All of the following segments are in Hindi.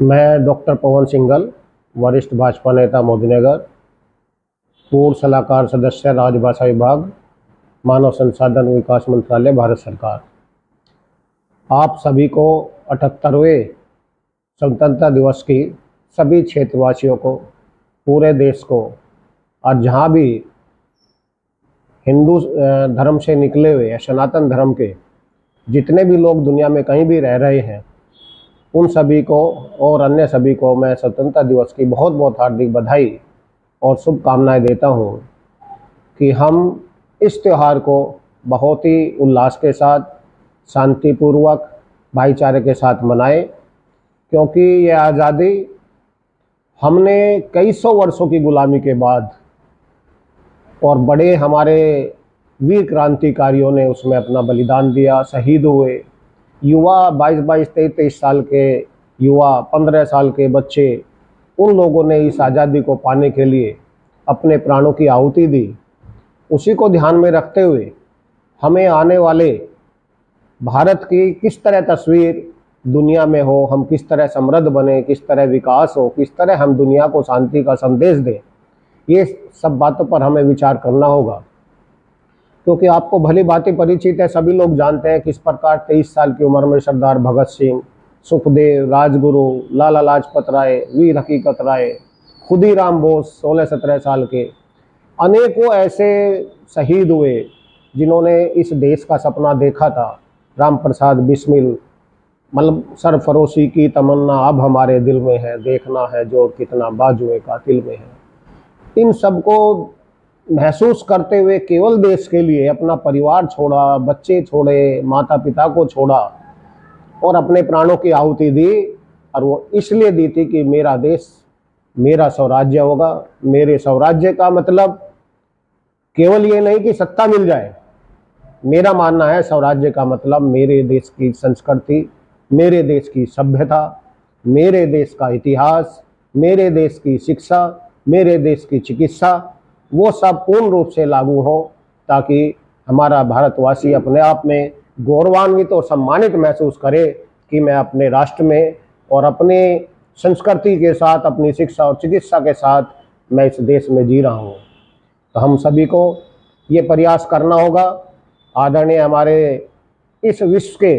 मैं डॉक्टर पवन सिंघल, वरिष्ठ भाजपा नेता मोदीनगर, पूर्व सलाहकार सदस्य राजभाषा विभाग, मानव संसाधन विकास मंत्रालय, भारत सरकार। आप सभी को 78वें स्वतंत्रता दिवस की सभी क्षेत्रवासियों को, पूरे देश को और जहाँ भी हिंदू धर्म से निकले हुए या सनातन धर्म के जितने भी लोग दुनिया में कहीं भी रह रहे हैं, उन सभी को और अन्य सभी को मैं स्वतंत्रता दिवस की बहुत बहुत हार्दिक बधाई और शुभकामनाएं देता हूं कि हम इस त्यौहार को बहुत ही उल्लास के साथ, शांतिपूर्वक, भाईचारे के साथ मनाएं, क्योंकि यह आज़ादी हमने कई सौ वर्षों की गुलामी के बाद और बड़े हमारे वीर क्रांतिकारियों ने उसमें अपना बलिदान दिया, शहीद हुए। युवा 22-22, 23-23 साल के युवा, 15 साल के बच्चे, उन लोगों ने इस आज़ादी को पाने के लिए अपने प्राणों की आहुति दी। उसी को ध्यान में रखते हुए हमें आने वाले भारत की किस तरह तस्वीर दुनिया में हो, हम किस तरह समृद्ध बने, किस तरह विकास हो, किस तरह हम दुनिया को शांति का संदेश दें, ये सब बातों पर हमें विचार करना होगा। क्योंकि आपको भली भांति परिचित है, सभी लोग जानते हैं किस प्रकार 23 साल की उम्र में सरदार भगत सिंह, सुखदेव, राजगुरु, लाला लाजपत राय, वीर हकीकत राय, खुदीराम बोस 16-17 साल के, अनेकों ऐसे शहीद हुए जिन्होंने इस देश का सपना देखा था। राम प्रसाद बिस्मिल, मतलब सरफरोशी की तमन्ना अब हमारे दिल में है, देखना है जोर कितना बाजुए कातिल में है। इन सबको महसूस करते हुए केवल देश के लिए अपना परिवार छोड़ा, बच्चे छोड़े, माता पिता को छोड़ा और अपने प्राणों की आहुति दी। और वो इसलिए दी थी कि मेरा देश मेरा स्वराज्य होगा। मेरे स्वराज्य का मतलब केवल ये नहीं कि सत्ता मिल जाए। मेरा मानना है स्वराज्य का मतलब मेरे देश की संस्कृति, मेरे देश की सभ्यता, मेरे देश का इतिहास, मेरे देश की शिक्षा, मेरे देश की चिकित्सा, वो सब पूर्ण रूप से लागू हो, ताकि हमारा भारतवासी अपने आप में गौरवान्वित और सम्मानित महसूस करे कि मैं अपने राष्ट्र में और अपने संस्कृति के साथ, अपनी शिक्षा और चिकित्सा के साथ मैं इस देश में जी रहा हूँ। तो हम सभी को ये प्रयास करना होगा। आदरणीय हमारे इस विश्व के,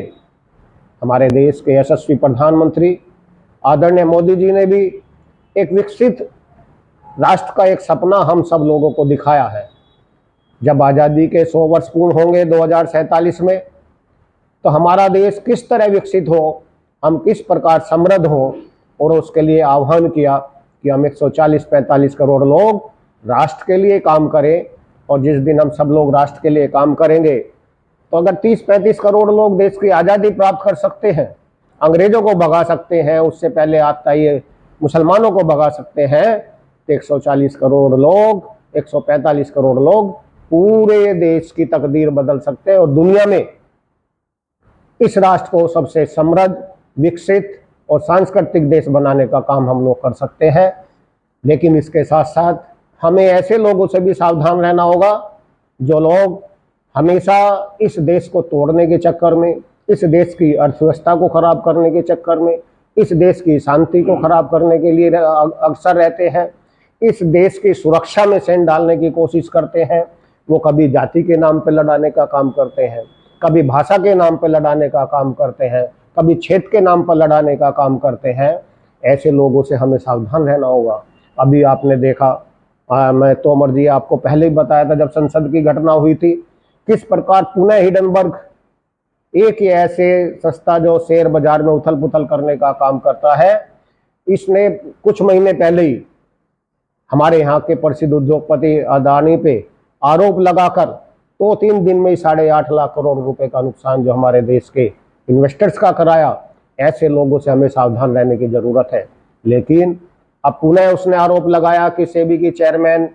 हमारे देश के यशस्वी प्रधानमंत्री आदरणीय मोदी जी ने भी एक विकसित राष्ट्र का एक सपना हम सब लोगों को दिखाया है। जब आज़ादी के 100 वर्ष पूर्ण होंगे 2047 में, तो हमारा देश किस तरह विकसित हो, हम किस प्रकार समृद्ध हो, और उसके लिए आह्वान किया कि हम 140-45 करोड़ लोग राष्ट्र के लिए काम करें। और जिस दिन हम सब लोग राष्ट्र के लिए काम करेंगे, तो अगर 30-35 करोड़ लोग देश की आज़ादी प्राप्त कर सकते हैं, अंग्रेजों को भगा सकते हैं, उससे पहले आता ये मुसलमानों को भगा सकते हैं, तो 140 करोड़ लोग, 145 करोड़ लोग पूरे देश की तकदीर बदल सकते हैं और दुनिया में इस राष्ट्र को सबसे समृद्ध, विकसित और सांस्कृतिक देश बनाने का काम हम लोग कर सकते हैं। लेकिन इसके साथ साथ हमें ऐसे लोगों से भी सावधान रहना होगा जो लोग हमेशा इस देश को तोड़ने के चक्कर में, इस देश की अर्थव्यवस्था को खराब करने के चक्कर में, इस देश की शांति को खराब करने के लिए अक्सर रहते हैं, इस देश की सुरक्षा में सेंध डालने की कोशिश करते हैं। वो कभी जाति के नाम पर लड़ाने का काम करते हैं, कभी भाषा के नाम पर लड़ाने का काम करते हैं, कभी क्षेत्र के नाम पर लड़ाने का काम करते हैं। ऐसे लोगों से हमें सावधान रहना होगा। अभी आपने देखा, मैं तोमर जी आपको पहले ही बताया था, जब संसद की घटना हुई थी, किस प्रकार पुणे हिडनबर्ग एक ही ऐसे संस्था जो शेयर बाजार में उथल पुथल करने का काम करता है, इसने कुछ महीने पहले ही हमारे यहाँ के प्रसिद्ध उद्योगपति अदानी पे आरोप लगाकर 2-3 दिन में ही 8.5 लाख करोड़ रुपए का नुकसान जो हमारे देश के इन्वेस्टर्स का कराया। ऐसे लोगों से हमें सावधान रहने की जरूरत है। लेकिन अब पुनः उसने आरोप लगाया कि सेबी की चेयरमैन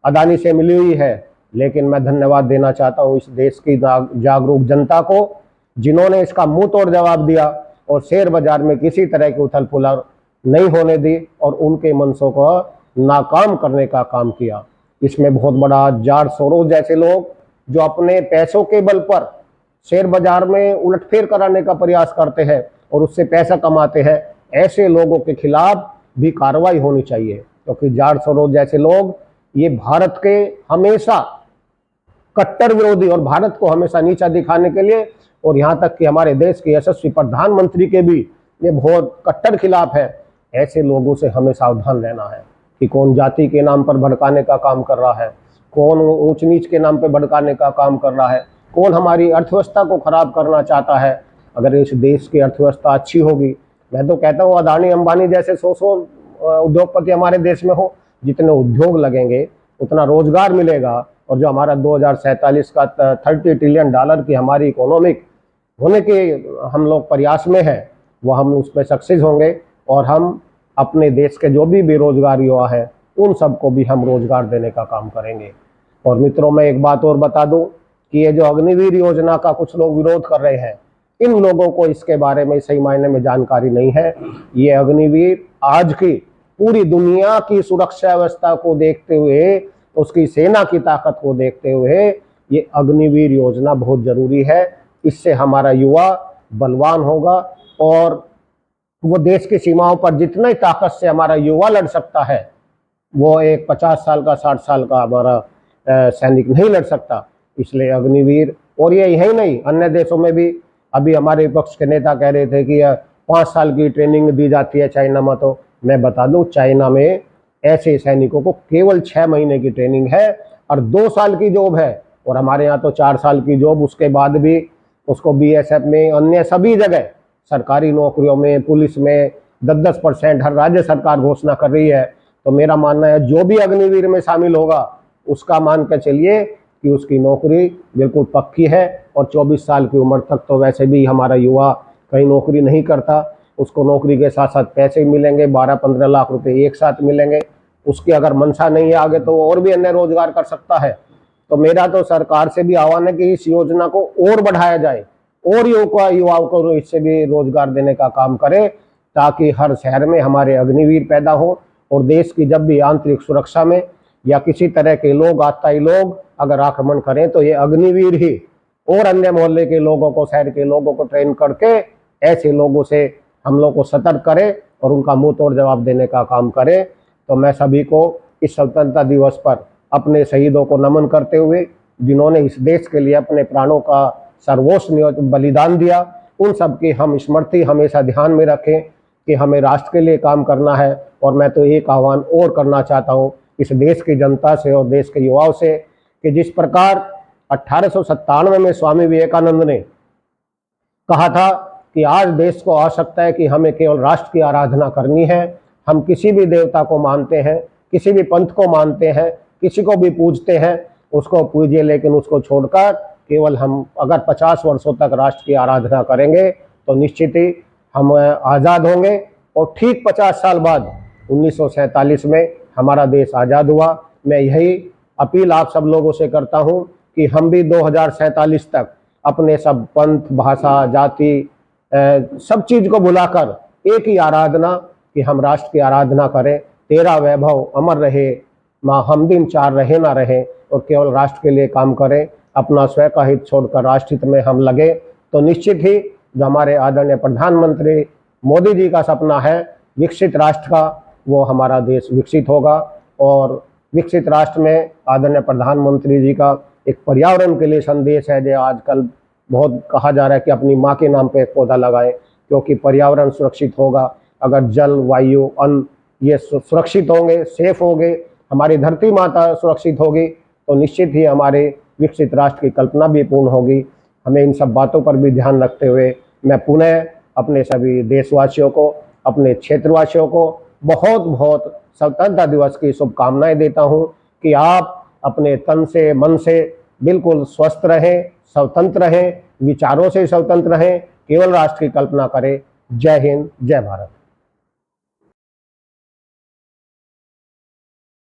अदानी से मिली हुई है। लेकिन मैं धन्यवाद देना चाहता हूँ इस देश की जागरूक जनता को, जिन्होंने इसका मुंह तोड़ जवाब दिया और शेयर बाजार में किसी तरह की उथल पुथल नहीं होने दी और उनके मनसों को नाकाम करने का काम किया। इसमें बहुत बड़ा जॉर्ज सोरोस जैसे लोग जो अपने पैसों के बल पर शेयर बाजार में उलटफेर कराने का प्रयास करते हैं और उससे पैसा कमाते हैं, ऐसे लोगों के खिलाफ भी कार्रवाई होनी चाहिए, क्योंकि जॉर्ज सोरोस जैसे लोग ये भारत के हमेशा कट्टर विरोधी और भारत को हमेशा नीचा दिखाने के लिए, और यहाँ तक कि हमारे देश के यशस्वी प्रधानमंत्री के भी ये बहुत कट्टर खिलाफ है। ऐसे लोगों से हमें सावधान रहना है कि कौन जाति के नाम पर भड़काने का काम कर रहा है, कौन ऊंच नीच के नाम पर भड़काने का काम कर रहा है, कौन हमारी अर्थव्यवस्था को खराब करना चाहता है। अगर इस देश की अर्थव्यवस्था अच्छी होगी, मैं तो कहता हूँ अदानी अंबानी जैसे 100 उद्योगपति हमारे देश में हो, जितने उद्योग लगेंगे उतना रोजगार मिलेगा, और जो हमारा 2047 का $30 ट्रिलियन की हमारी इकोनॉमिक होने के हम लोग प्रयास में है, वह हम उस पर सक्सेस होंगे, और हम अपने देश के जो भी बेरोजगार युवा हैं उन सबको भी हम रोजगार देने का काम करेंगे। और मित्रों, मैं एक बात और बता दूं कि ये जो अग्निवीर योजना का कुछ लोग विरोध कर रहे हैं, इन लोगों को इसके बारे में सही मायने में जानकारी नहीं है। ये अग्निवीर आज की पूरी दुनिया की सुरक्षा व्यवस्था को देखते हुए, उसकी सेना की ताकत को देखते हुए ये अग्निवीर योजना बहुत जरूरी है। इससे हमारा युवा बलवान होगा, और वो देश की सीमाओं पर जितनी ताकत से हमारा युवा लड़ सकता है, वो एक 50 साल का 60 साल का हमारा सैनिक नहीं लड़ सकता। इसलिए अग्निवीर, और ये यही नहीं, अन्य देशों में भी अभी हमारे विपक्ष के नेता कह रहे थे कि 5 साल की ट्रेनिंग दी जाती है चाइना में। तो मैं बता दूं, चाइना में ऐसे सैनिकों को केवल 6 महीने की ट्रेनिंग है और 2 साल की जॉब है, और हमारे यहाँ तो 4 साल की जॉब, उसके बाद भी उसको BSF में, अन्य सभी जगह सरकारी नौकरियों में, पुलिस में 10-10% हर राज्य सरकार घोषणा कर रही है। तो मेरा मानना है जो भी अग्निवीर में शामिल होगा उसका मान कर चलिए कि उसकी नौकरी बिल्कुल पक्की है, और 24 साल की उम्र तक तो वैसे भी हमारा युवा कहीं नौकरी नहीं करता, उसको नौकरी के साथ साथ पैसे मिलेंगे, 12-15 लाख रुपए एक साथ मिलेंगे। उसकी अगर मंशा नहीं है आगे तो और भी अन्य रोजगार कर सकता है। तो मेरा तो सरकार से भी आह्वान है कि इस योजना को और बढ़ाया जाए, और युवाओं को इससे भी रोजगार देने का काम करे, ताकि हर शहर में हमारे अग्निवीर पैदा हो, और देश की जब भी आंतरिक सुरक्षा में या किसी तरह के लोग, आतताई लोग अगर आक्रमण करें तो ये अग्निवीर ही और अन्य मोहल्ले के लोगों को, शहर के लोगों को ट्रेन करके ऐसे लोगों से हम लोग को सतर्क करें और उनका मुंह तोड़ जवाब देने का काम करें। तो मैं सभी को इस स्वतंत्रता दिवस पर अपने शहीदों को नमन करते हुए, जिन्होंने इस देश के लिए अपने प्राणों का सर्वोच्च बलिदान दिया, उन सब की हम स्मृति हमेशा ध्यान में रखें कि हमें राष्ट्र के लिए काम करना है। और मैं तो एक आह्वान और करना चाहता हूँ इस देश की जनता से और देश के युवाओं से, कि जिस प्रकार 1897 में स्वामी विवेकानंद ने कहा था कि आज देश को आवश्यकता है कि हमें केवल राष्ट्र की आराधना करनी है। हम किसी भी देवता को मानते हैं, किसी भी पंथ को मानते हैं, किसी को भी पूजते हैं, उसको पूजिए, लेकिन उसको छोड़कर केवल हम अगर 50 वर्षों तक राष्ट्र की आराधना करेंगे तो निश्चित ही हम आज़ाद होंगे। और ठीक 50 साल बाद 1947 में हमारा देश आज़ाद हुआ। मैं यही अपील आप सब लोगों से करता हूं कि हम भी 2047 तक अपने सब पंथ, भाषा, जाति, सब चीज़ को भुलाकर एक ही आराधना, कि हम राष्ट्र की आराधना करें। तेरा वैभव अमर रहे, माँ हम दिन चार रहे ना रहे, और केवल राष्ट्र के लिए काम करें। अपना स्वयं का हित छोड़कर राष्ट्र हित में हम लगे तो निश्चित ही जो हमारे आदरणीय प्रधानमंत्री मोदी जी का सपना है विकसित राष्ट्र का, वो हमारा देश विकसित होगा। और विकसित राष्ट्र में आदरणीय प्रधानमंत्री जी का एक पर्यावरण के लिए संदेश है, जो आजकल बहुत कहा जा रहा है कि अपनी माँ के नाम पे एक पौधा लगाएं, क्योंकि पर्यावरण सुरक्षित होगा अगर जल, वायु, अन्न ये सुरक्षित होंगे, सेफ होंगे, हमारी धरती माता सुरक्षित होगी, तो निश्चित ही हमारे विकसित राष्ट्र की कल्पना भी पूर्ण होगी। हमें इन सब बातों पर भी ध्यान रखते हुए मैं पुनः अपने सभी देशवासियों को, अपने क्षेत्रवासियों को बहुत बहुत स्वतंत्रता दिवस की शुभकामनाएं देता हूं कि आप अपने तन से, मन से बिल्कुल स्वस्थ रहें, स्वतंत्र रहें, विचारों से स्वतंत्र रहें, केवल राष्ट्र की कल्पना करें। जय हिंद, जय भारत।